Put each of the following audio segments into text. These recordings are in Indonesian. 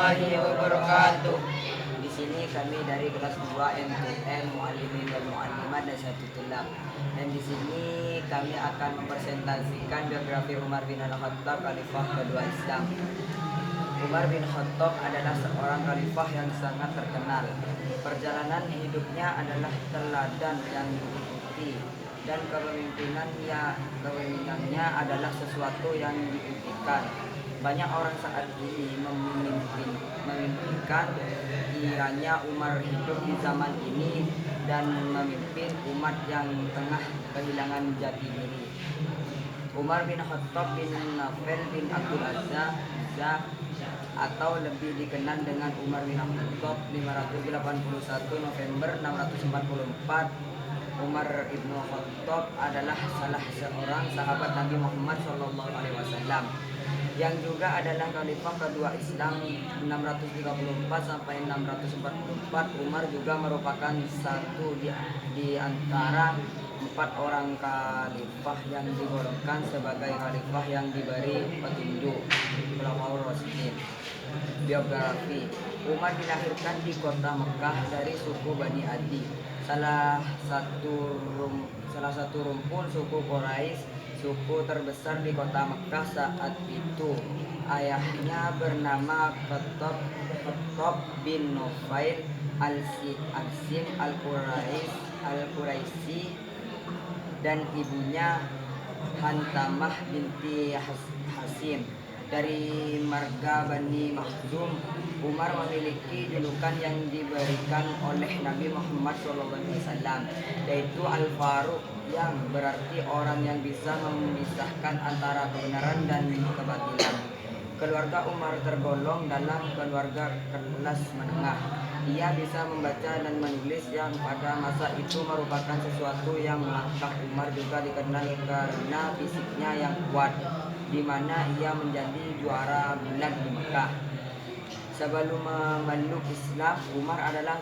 warahmatullahi wabarakatuh. Di sini kami dari kelas 2 MTN Muallimin dan Muallimat dan Satu Tulab. Dan di sini kami akan mempresentasikan biografi Umar bin Al-Khattab, Khalifah kedua Islam. Umar bin Khattab adalah seorang khalifah yang sangat terkenal. Perjalanan hidupnya adalah teladan yang diikuti dan kepemimpinannya adalah sesuatu yang diimpikan. Banyak orang saat ini memimpikan kiranya Umar hidup di zaman ini dan memimpin umat yang tengah kehilangan jati diri. Umar bin Khattab bin Naufal bin Abdul Aziz atau lebih dikenal dengan Umar bin Khattab 581 November 644. Umar ibnu Khattab adalah salah seorang sahabat Nabi Muhammad SAW yang juga adalah khalifah kedua Islam 634 sampai 644. Umar juga merupakan satu di antara 4 orang khalifah yang digolongkan sebagai khalifah yang diberi petunjuk. Khulafaur Rasyidin. Biografi: Umar dilahirkan di kota Mekah dari suku Bani Adi, salah satu rumpun suku Quraisy, suku terbesar di kota Mekah saat itu. Ayahnya bernama Khattab bin Nufail al-Sim al-Quraisy dan ibunya Hantamah binti Hasim dari marga Bani Makhzum. Umar memiliki julukan yang diberikan oleh Nabi Muhammad SAW, yaitu Al-Faruq, yang berarti orang yang bisa memisahkan antara kebenaran dan kebatilan. Keluarga Umar tergolong dalam keluarga kelas menengah. Ia bisa membaca dan menulis yang pada masa itu merupakan sesuatu yang langka. Umar juga dikenal karena fisiknya yang kuat, di mana ia menjadi juara bulan di Mekah. Sebelum memeluk Islam, Umar adalah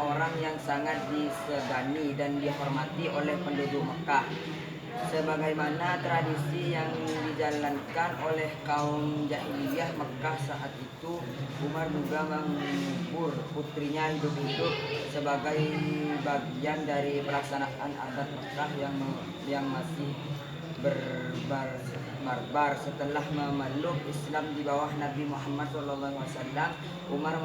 orang yang sangat disegani dan dihormati oleh penduduk Mekah. Sebagaimana tradisi yang dijalankan oleh kaum jahiliyah Mekah saat itu, Umar juga mengubur putrinya hidup-hidup sebagai bagian dari pelaksanaan adat Mekah yang masih barbar. Setelah memeluk Islam di bawah Nabi Muhammad SAW, Umar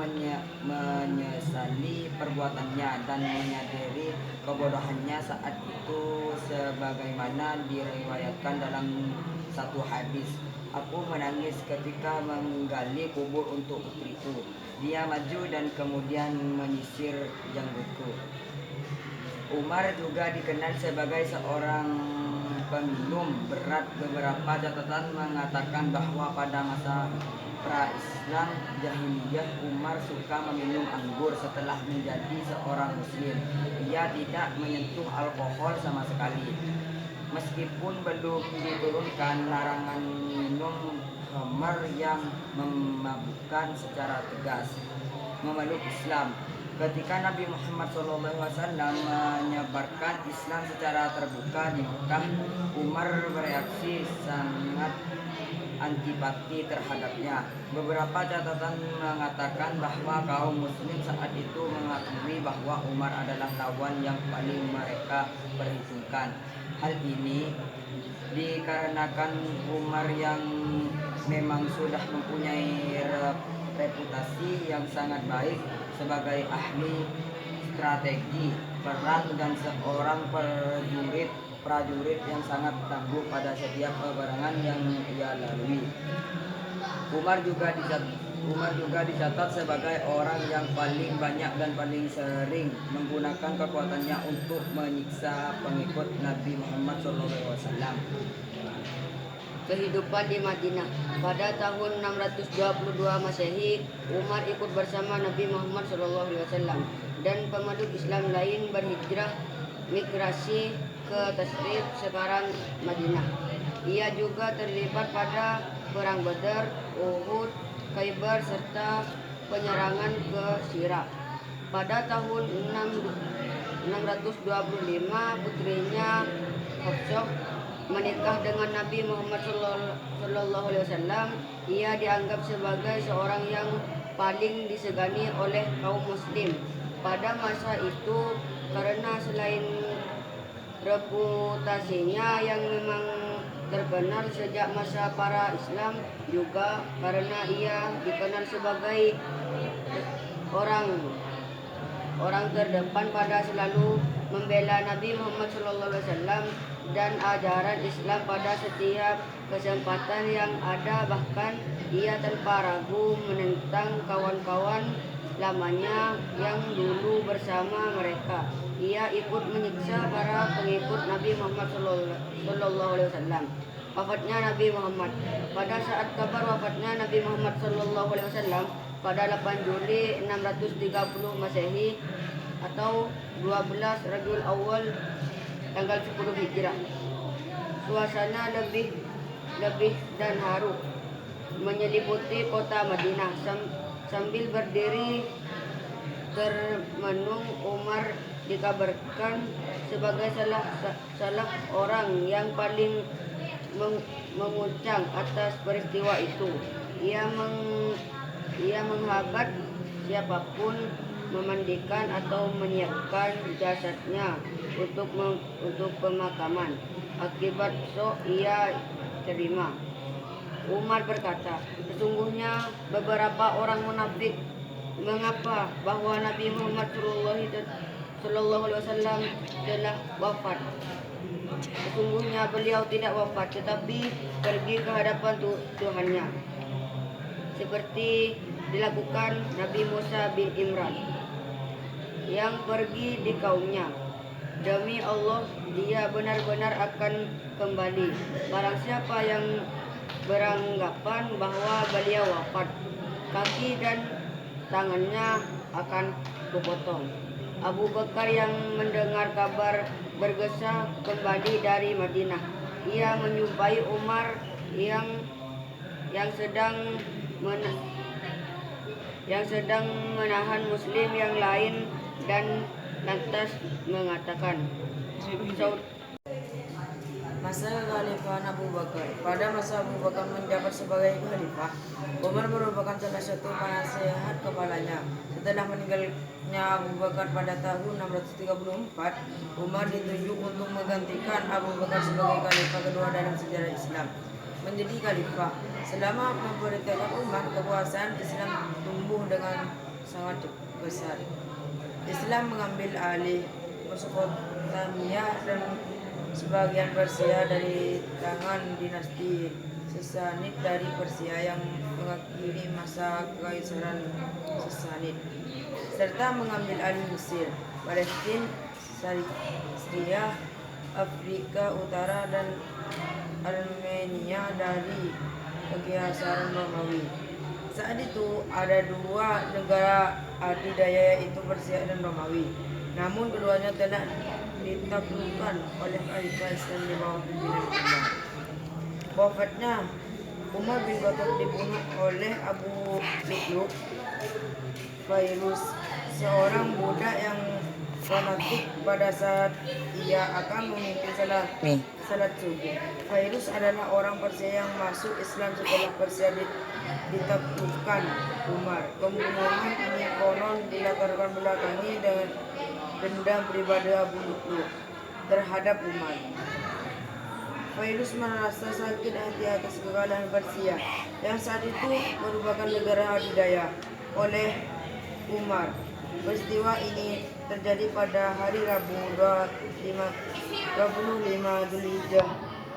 menyesali perbuatannya dan menyadari kebodohannya saat itu, sebagaimana diriwayatkan dalam satu hadis, "Aku menangis ketika menggali kubur untuk putriku. Dia maju dan kemudian menyisir janggutku." Umar juga dikenal sebagai seorang peminum berat. Beberapa catatan mengatakan bahwa pada masa pra-Islam jahiliyah, Umar suka meminum anggur. Setelah menjadi seorang muslim, ia tidak menyentuh alkohol sama sekali. Meskipun belum diturunkan larangan minum khamar yang memabukkan secara tegas. Memeluk Islam: ketika Nabi Muhammad SAW menyebarkan Islam secara terbuka di Mekah, Umar bereaksi sangat antipati terhadapnya. Beberapa catatan mengatakan bahwa kaum muslim saat itu mengakui bahwa Umar adalah lawan yang paling mereka perhitungkan. Hal ini dikarenakan Umar yang memang sudah mempunyai reputasi yang sangat baik sebagai ahli strategi perang dan seorang prajurit yang sangat tangguh pada setiap peperangan yang ia lalui. Umar juga dicatat sebagai orang yang paling banyak dan paling sering menggunakan kekuatannya untuk menyiksa pengikut Nabi Muhammad SAW. Kehidupan di Madinah. Pada tahun 622 Masehi, Umar ikut bersama Nabi Muhammad SAW dan pemeluk Islam lain berhijrah migrasi ke Tasrib, sekarang Madinah. Ia juga terlibat pada perang Badar, Uhud, Khaybar serta penyerangan ke Syirah. Pada tahun 625, putrinya Hafsah menikah dengan Nabi Muhammad SAW. Ia dianggap sebagai seorang yang paling disegani oleh kaum muslim pada masa itu karena selain reputasinya yang memang terkenal sejak masa para Islam, juga karena ia dikenal sebagai orang orang terdepan pada selalu membela Nabi Muhammad SAW dan ajaran Islam pada setiap kesempatan yang ada. Bahkan ia tanpa ragu menentang kawan-kawan lamanya yang dulu bersama mereka. Ia ikut menyiksa para pengikut Nabi Muhammad SAW. Wafatnya Nabi Muhammad. Pada saat kabar wafatnya Nabi Muhammad SAW pada 8 Juli 630 Masehi atau 12 Rabiul Awal tanggal 10 Hijrah, suasana lebih dan haru menyelimuti kota Madinah. Sambil berdiri termenung, Umar dikabarkan sebagai salah orang yang paling menguncang atas peristiwa itu. Ia menghabat siapapun memandikan atau menyiapkan jasadnya untuk pemakaman. Akibat ia terima. Umar berkata, sesungguhnya beberapa orang munafik mengapa bahwa Nabi Muhammad SAW telah wafat. Sesungguhnya beliau tidak wafat, tetapi pergi ke hadapan Tuhannya, seperti dilakukan Nabi Musa bin Imran yang pergi di kaumnya. Demi Allah, dia benar-benar akan kembali. Barang siapa yang beranggapan bahwa beliau wafat, kaki dan tangannya akan kupotong. Abu Bakar yang mendengar kabar bergesa kembali dari Madinah. Ia menjumpai Umar yang sedang menahan muslim yang lain dan lantas mengatakan, Masa kekhalifahan Abu Bakar. Pada masa Abu Bakar menjabat sebagai khalifah, Umar merupakan salah satu penasehat kepalanya. Setelah meninggalnya Abu Bakar pada tahun 634, Umar ditunjuk untuk menggantikan Abu Bakar sebagai khalifah kedua dalam sejarah Islam. Menjadi khalifah, selama pemerintahan Umar, kekuasaan Islam tumbuh dengan sangat besar. Islam mengambil alih Mesopotamia dan sebagian Persia dari tangan dinasti Sasanid dari Persia yang mengakhiri masa kekaisaran Sasanid, serta mengambil alih Mesir, Palestina, Syria, Afrika Utara dan Armenia dari kekaisaran Romawi. Saat itu ada dua negara adidaya, yaitu Persia dan Romawi. Namun keduanya telah ditaklukkan oleh Khalifah Islam di bawah pimpinan Umar. Wafatnya Umar bin Khattab dibunuh oleh Abu Lu'lu' Fairuz, seorang budak yang fanatik pada saat ia akan memimpin salat subuh. Fairuz adalah orang Persia yang masuk Islam setelah Persia ditaklukkan Umar. Pembunuhan ini konon dilatarkan belakangi dengan dendam pribadi Abu Lu'lu' terhadap Umar. Fairuz merasa sakit hati atas kekalahan Persia yang saat itu merupakan negara adidaya oleh Umar. Peristiwa ini terjadi pada hari Rabu 25 Dzulhijjah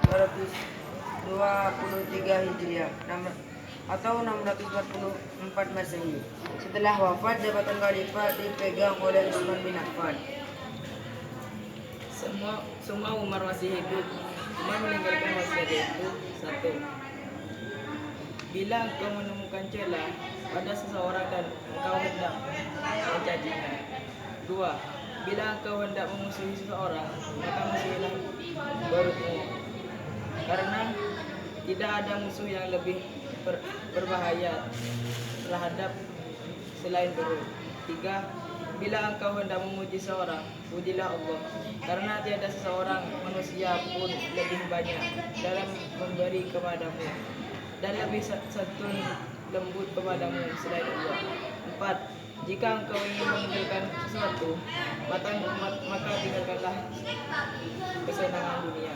223 Hijriah atau 644 Masehi. Setelah wafat, jabatan khalifah dipegang oleh Utsman bin Affan. Semua Umar masih hidup. Umar meninggalkan wasiat, yaitu 1. Bila engkau menemukan celah pada seseorang dan engkau hendak mencacinya. 2. Bila engkau hendak memusuhi seseorang, maka musuhilah barumu, karena tidak ada musuh yang lebih berbahaya terhadap selain perut. 3. Bila engkau hendak memuji seorang, pujilah Allah, karena tiada seseorang manusia pun lebih banyak dalam memberi kepadamu dan lebih santun lembut kepadamu selain Allah. 4. Jika engkau ingin meninggalkan sesuatu, maka tinggalkanlah kesenangan dunia.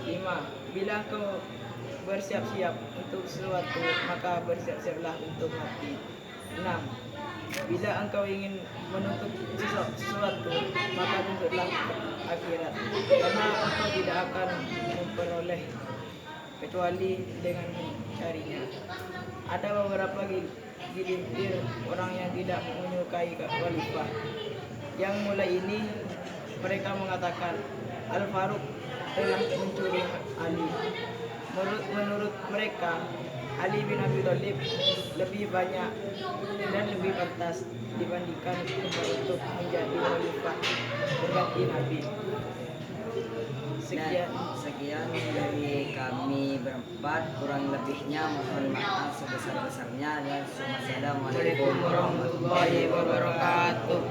5. Bila engkau bersiap-siap untuk sesuatu, maka bersiap-siaplah untuk mati. 6. Bila engkau ingin menuntut sesuatu, maka tuntutlah akhirat, karena engkau tidak akan memperoleh kecuali dengan mencarinya. Ada beberapa gelintir orang yang tidak menyukai khalifah. Yang mulai ini mereka mengatakan Al-Faruq telah mencuri Ali. Menurut mereka, Ali bin Abi Thalib lebih banyak dan lebih pantas dibandingkan untuk menjadi khalifah pengganti Nabi. Sekian dari kami berempat, kurang lebihnya mohon maaf sebesar-besarnya dan wassalamualaikum warahmatullahi wabarakatuh.